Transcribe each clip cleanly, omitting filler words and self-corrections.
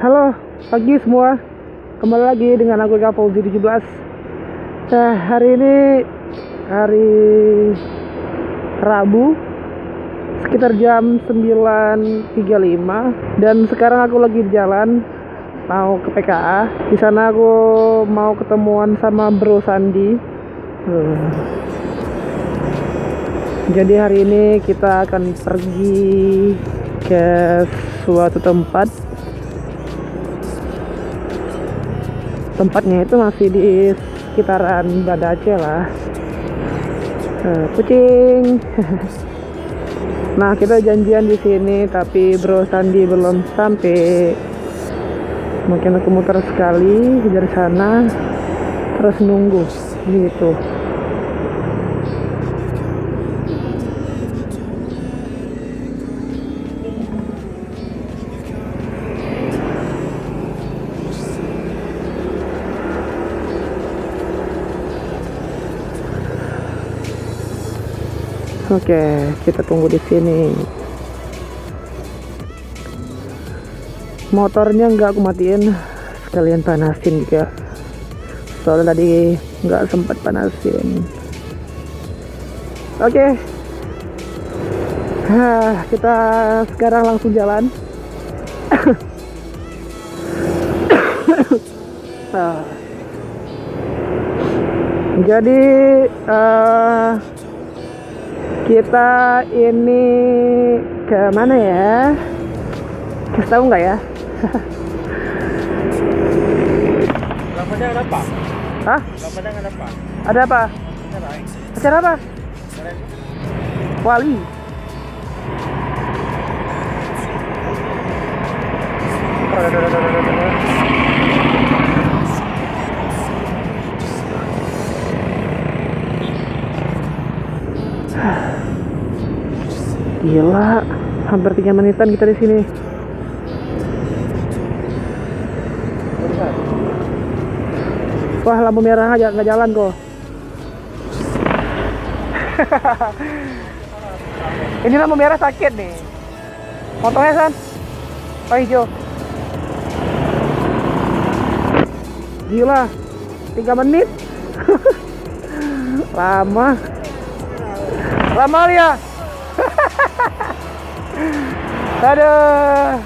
Halo, pagi semua. Kembali lagi dengan aku Kapolzi 17. Nah, hari ini hari Rabu sekitar jam 9.35 dan sekarang aku lagi di jalan mau ke PKA. Di sana aku mau ketemuan sama Bro Sandi. Jadi hari ini kita akan pergi ke suatu tempat. Tempatnya itu masih di sekitaran Banda Aceh lah. Kucing. Nah, kita janjian di sini tapi Bro Sandi belum sampai. Mungkin aku muter sekali dari sana terus nunggu gitu. Oke, kita tunggu di sini. Motornya nggak aku matiin, sekalian panasin juga. Soalnya tadi nggak sempat panasin. Oke. Kita sekarang langsung jalan. Jadi kita ini ke mana ya? Kasih tahu nggak ya? Lampunya ada apa? Hah? Lampunya ada apa? Ada apa? Acara apa? Wali. Gila, hampir 3 menitan kita di sini. Wah, lampu merah aja nggak jalan kok. Ini lampu merah sakit nih. Motornya San? Oh, hijau. Gila, 3 menit. Lama ya. Aduh.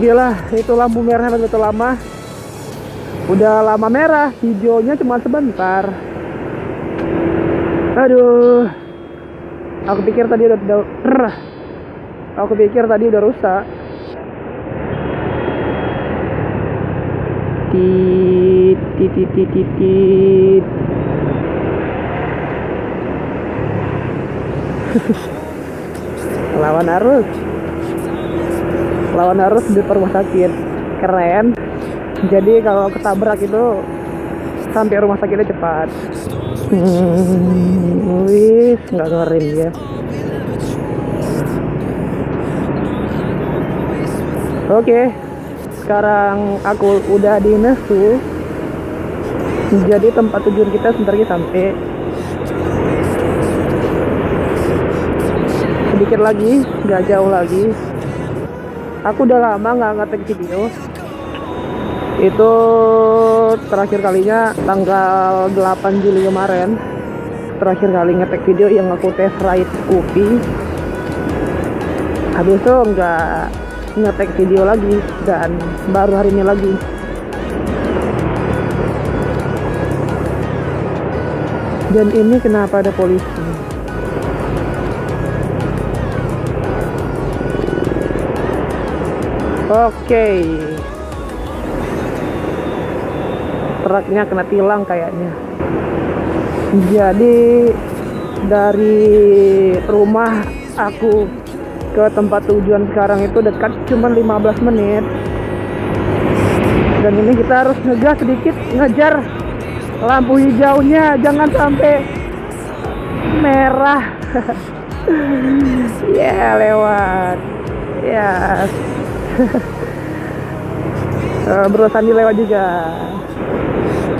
Gila, itu lampu merah betul lama. Udah lama merah, hijaunya cuma sebentar. Aduh. Aku pikir tadi udah rusak. Tit. lawan arus di rumah sakit, keren. Jadi kalau ketabrak itu sampai rumah sakitnya cepat. Wih, nggak ngerem ya. Oke, sekarang aku udah di Nesu. Jadi tempat tujuan kita sebentar lagi sampai. Sedikit lagi, nggak jauh lagi. Aku udah lama nggak ngetek video. Itu terakhir kalinya tanggal 8 Juli kemarin. Terakhir kali ngetek video yang aku test ride Scoopy. Habis itu nggak ngetek video lagi dan baru hari ini lagi. Dan ini kenapa ada polisi? Oke. Truknya kena tilang kayaknya. Jadi dari rumah aku ke tempat tujuan sekarang itu dekat cuma 15 menit. Dan ini kita harus ngegas sedikit, ngejar lampu hijaunya, jangan sampai merah. Ya, lewat. Ya. Bro Sandi lewat juga.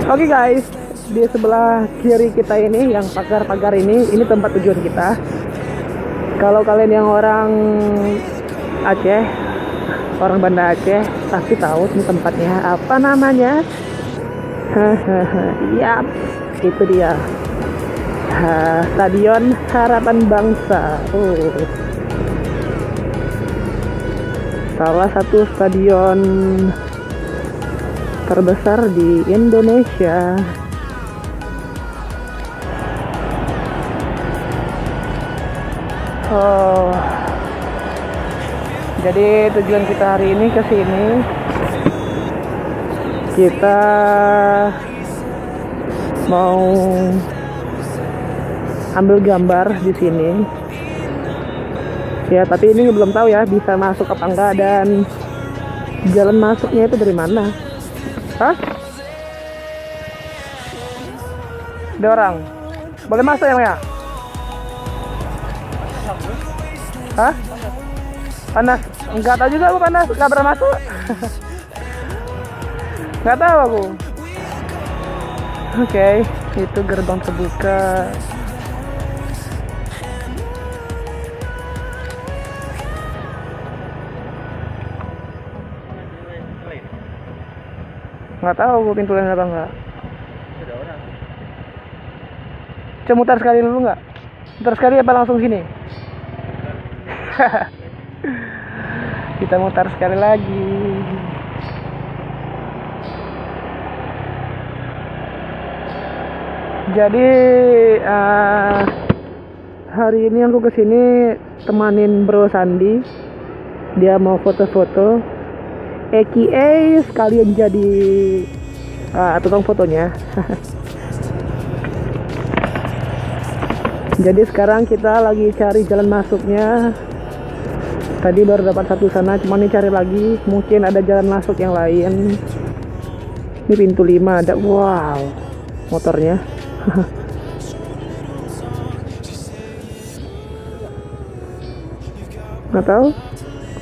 Oke guys, di sebelah kiri kita ini yang pagar-pagar ini tempat tujuan kita. Kalau kalian yang orang Aceh, orang Banda Aceh pasti tahu nih tempatnya. Apa namanya? Yap, itu dia. Stadion Harapan Bangsa. Salah satu stadion terbesar di Indonesia. Jadi tujuan kita hari ini ke sini. Kita mau ambil gambar di sini. Ya, tapi ini belum tahu ya bisa masuk apa enggak dan jalan masuknya itu dari mana. Hah? Ada orang. Boleh masuk ya, Maya? Hah? Panas? Enggak tahu juga aku panas, enggak pernah masuk. Enggak tahu aku. Oke, itu gerbang terbuka. Nggak tahu gue pintu lain apa enggak. Ada orang. Coba muter sekali dulu nggak? Muter sekali apa langsung sini? Kita mutar sekali lagi. Jadi hari ini aku kesini temanin Bro Sandi. Dia mau foto-foto. AKA sekalian jadi tukang fotonya. Jadi sekarang kita lagi cari jalan masuknya. Tadi baru dapat satu sana, cuma nih cari lagi. Mungkin ada jalan masuk yang lain. Ini pintu 5 ada. Wow, motornya. Nggak tahu.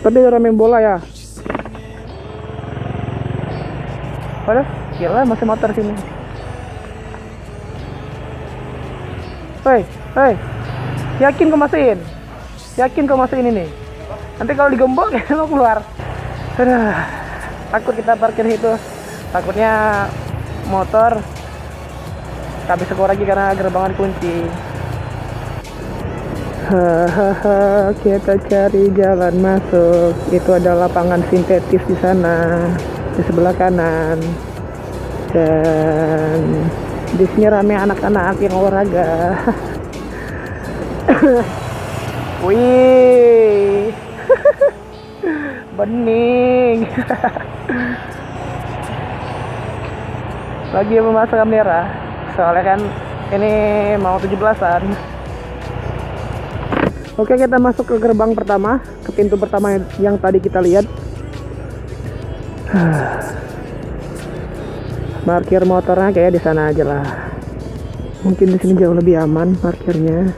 Tapi ada main bola ya. Padahal, gila masih motor sini. Hei, yakin kau masukin? Yakin kau masukin ini? Nanti kalau digembok ya mau keluar. Aduh, takut kita parkir itu. Takutnya motor tak bisa keluar lagi karena gerbang dikunci. Hahaha, kita cari jalan masuk. Itu ada lapangan sintetis di sana, di sebelah kanan. Dan di sini rame anak-anak yang olahraga. Wih, bening. Lagi memasang kamera, soalnya kan ini mau 17-an. Oke, kita masuk ke gerbang pertama, ke pintu pertama yang tadi kita lihat. Parkir motornya kayak di sana aja lah. Mungkin di sini jauh lebih aman parkirnya.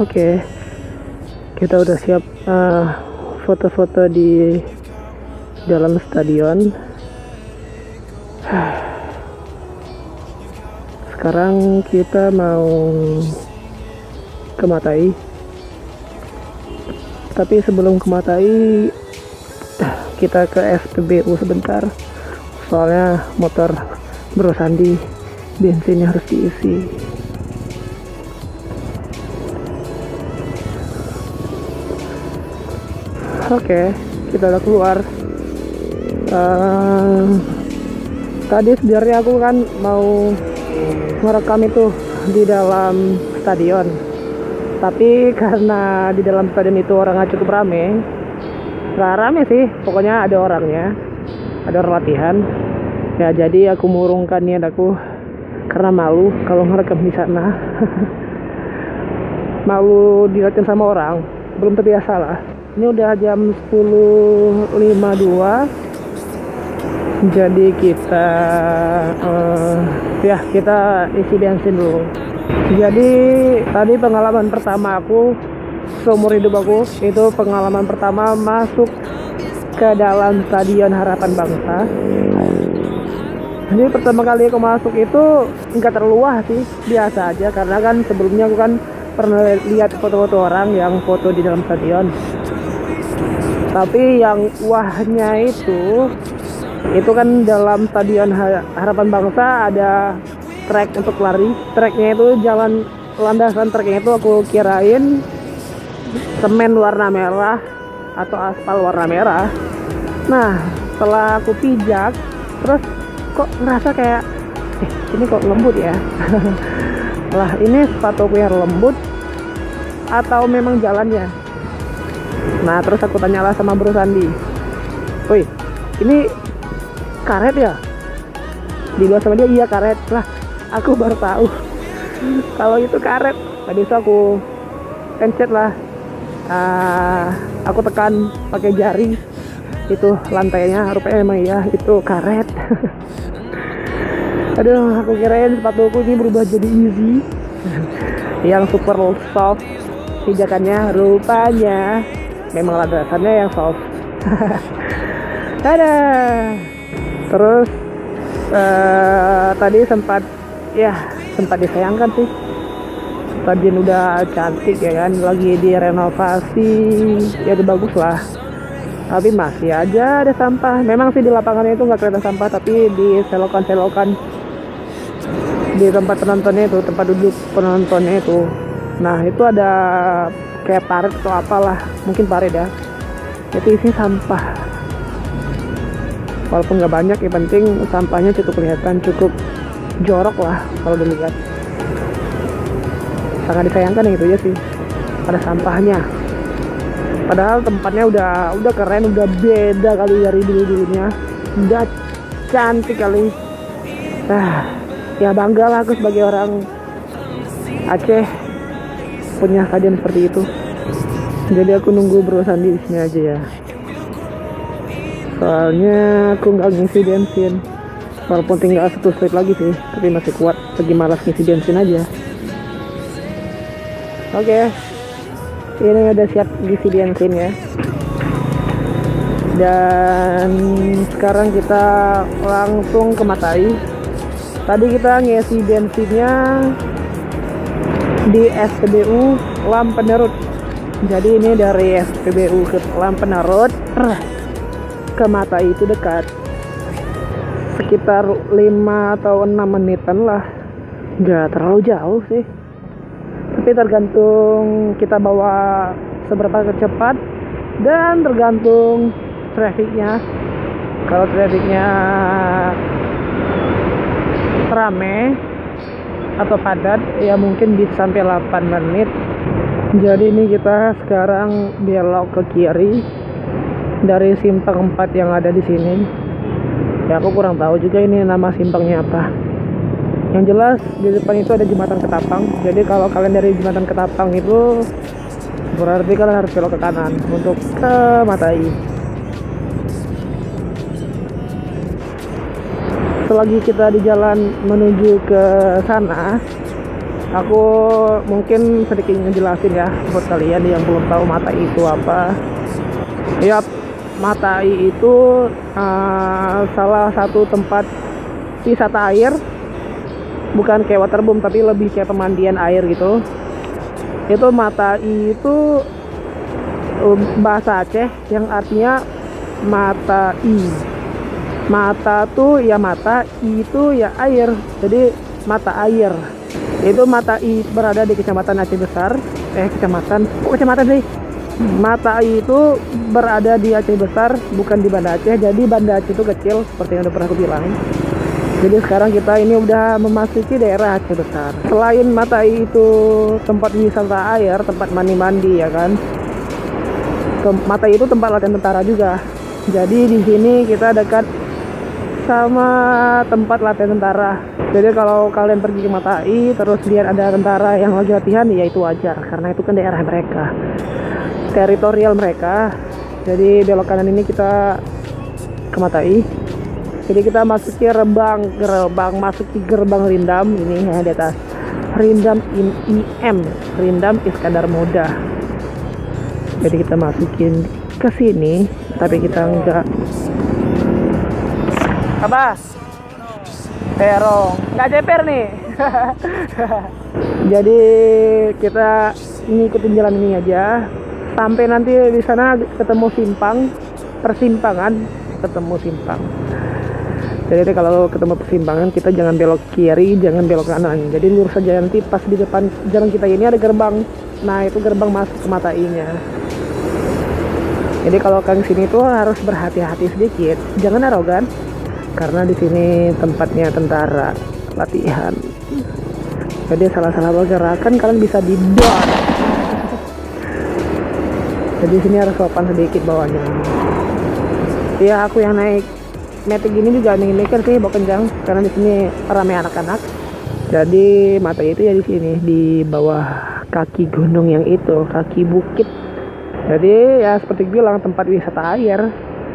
Oke, kita udah siap foto-foto di dalam stadion. Sekarang kita mau ke Matai. Tapi sebelum ke Matai, kita ke SPBU sebentar. Soalnya motor Bro Sandi bensinnya harus diisi. Oke, kita udah keluar. Tadi sebenarnya aku kan mau merekam itu di dalam stadion, tapi karena di dalam stadion itu orangnya cukup rame. Gak rame sih, pokoknya ada orangnya, ada orang latihan. Ya jadi aku mengurungkan niat aku karena malu kalau ngerekam di sana. Malu dilihatin sama orang, belum terbiasa lah. Ini udah jam 10.52. Jadi kita kita isi bensin dulu. Jadi tadi pengalaman pertama aku seumur hidup aku, itu pengalaman pertama masuk ke dalam Stadion Harapan Bangsa. Jadi pertama kali aku masuk itu nggak terlalu wah sih, biasa aja, karena kan sebelumnya aku kan pernah lihat foto-foto orang yang foto di dalam stadion. Tapi yang wahnya itu kan dalam Stadion Harapan Bangsa ada trek untuk lari. Treknya itu jalan, landasan treknya itu aku kirain semen warna merah atau aspal warna merah. Nah, setelah aku pijak, terus kok ngerasa kayak ini kok lembut ya. Lah, ini sepatuku yang lembut atau memang jalannya? Nah, terus aku tanyalah sama Bro Sandi, woi, ini karet ya? Dibilang sama dia, iya karet. Lah, aku baru tahu kalau itu karet. Tadi itu aku pencet lah, aku tekan pakai jari itu lantainya, rupanya emang iya itu karet. Aduh, aku kirain sepatuku ini berubah jadi easy yang super soft pijakannya, rupanya memang landasannya yang soft. Dadah. Terus tadi sempat disayangkan sih, stadion udah cantik ya kan, lagi direnovasi, ya udah bagus lah, tapi masih aja ada sampah. Memang sih di lapangannya itu nggak kelihatan sampah, tapi di selokan di tempat penontonnya itu, tempat duduk penontonnya itu, nah itu ada kayak parit atau apalah, mungkin parit ya, itu isinya sampah. Walaupun nggak banyak, yang penting sampahnya cukup kelihatan, cukup jorok lah kalau dilihat. Sangat disayangkan yang itu aja sih, ada sampahnya. Padahal tempatnya udah keren, udah beda kali dari dulunya, udah cantik kali. Ya bangga lah aku sebagai orang Aceh punya stadion seperti itu. Jadi aku nunggu Bro Sandi di sini aja ya. Soalnya aku nggak ngisi bensin, walaupun tinggal 1 strip lagi sih, tapi masih kuat, lagi malas ngisi bensin aja. Oke, ini udah siap ngisi bensin ya. Dan sekarang kita langsung ke Matai. Tadi kita ngisi bensinnya di SPBU Lampenerut. Jadi ini dari SPBU ke Lampenerut ke Matai itu dekat, sekitar 5 atau 6 menitan lah, nggak terlalu jauh sih. Tapi tergantung kita bawa seberapa cepat dan tergantung trafiknya. Kalau trafiknya rame atau padat ya mungkin bisa sampai 8 menit. Jadi ini kita sekarang belok ke kiri dari simpang 4 yang ada di sini. Ya aku kurang tahu juga ini nama simpangnya apa. Yang jelas di depan itu ada jembatan Ketapang. Jadi kalau kalian dari jembatan Ketapang itu berarti kalian harus belok ke kanan untuk ke Matai. Selagi kita di jalan menuju ke sana, aku mungkin sedikit ngejelasin ya buat kalian yang belum tahu Matai itu apa. Ya, Matai itu salah satu tempat wisata air, bukan kayak waterboom tapi lebih kayak pemandian air gitu. Itu Matai itu bahasa Aceh yang artinya Matai. Mata tuh ya mata, itu ya air, jadi mata air. Itu Matai berada di Kecamatan Aceh Besar. Kecamatan sih. Matai itu berada di Aceh Besar, bukan di Banda Aceh. Jadi Banda Aceh itu kecil seperti yang udah pernah aku bilang. Jadi sekarang kita ini udah memasuki daerah Aceh Besar. Selain Matai itu tempat wisata air, tempat mandi-mandi ya kan. Matai itu tempat latihan tentara juga. Jadi di sini kita dekat sama tempat latihan tentara. Jadi kalau kalian pergi ke Matai terus lihat ada tentara yang lagi latihan, ya itu wajar karena itu kan daerah mereka, teritorial mereka. Jadi belok kanan ini kita ke Matai. Jadi kita masuki gerbang Rindam ini ya, di atas Rindam IM, Rindam Iskandar Muda. Jadi kita masukin ke sini, tapi kita enggak apa Terong, nggak ceper nih. Jadi kita ngikutin jalan ini aja sampai nanti di sana ketemu persimpangan ketemu simpang. Jadi kalau ketemu persimpangan kita jangan belok kiri, jangan belok kanan. Jadi lurus saja, nanti pas di depan jalan kita ini ada gerbang. Nah itu gerbang masuk ke Mata I-nya. Jadi kalau kang sini tuh harus berhati-hati sedikit, jangan arogan. Karena di sini tempatnya tentara latihan. Jadi salah-salah pergerakan kalian bisa didot. Jadi sini harus sopan sedikit bawahnya. Ya aku yang naik Matic ini juga mikir sih bawa kencang karena di sini ramai anak-anak. Jadi Mata itu ya di sini di bawah kaki gunung yang itu, kaki bukit. Jadi ya seperti bilang tempat wisata air.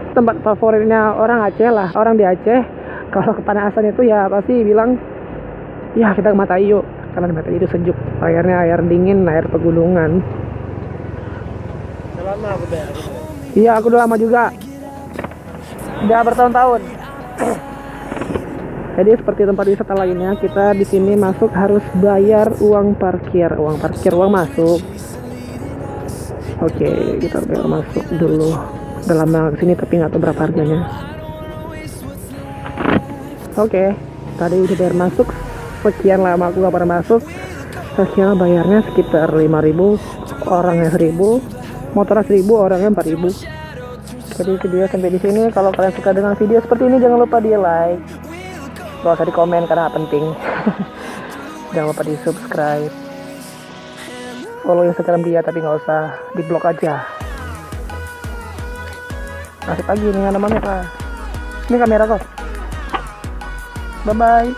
Tempat favoritnya orang Aceh lah, orang di Aceh kalau kepanasan itu ya pasti bilang ya kita ke Mata I yuk, karena di Mata I itu sejuk, airnya air dingin, air pegunungan. Udah lama aku udah. Iya aku udah lama juga, udah bertahun-tahun. Jadi seperti tempat wisata lainnya, kita di sini masuk harus bayar uang parkir, uang masuk. Oke, kita bayar masuk dulu. Udah lama kesini tapi nggak tahu berapa harganya. Oke, tadi udah bayar masuk. Sekian lama aku gak pernah masuk. Sekian bayarnya sekitar 5.000, orangnya 1.000, motornya 1.000, orangnya 4.000. Jadi video sampai di sini. Kalau kalian suka dengan video seperti ini jangan lupa di like. Gak usah di komen karena penting. Jangan lupa di subscribe. Follow Instagram dia tapi nggak usah di blok aja. Masih pagi nih namanya Pak. Ini kamera kok. Bye bye.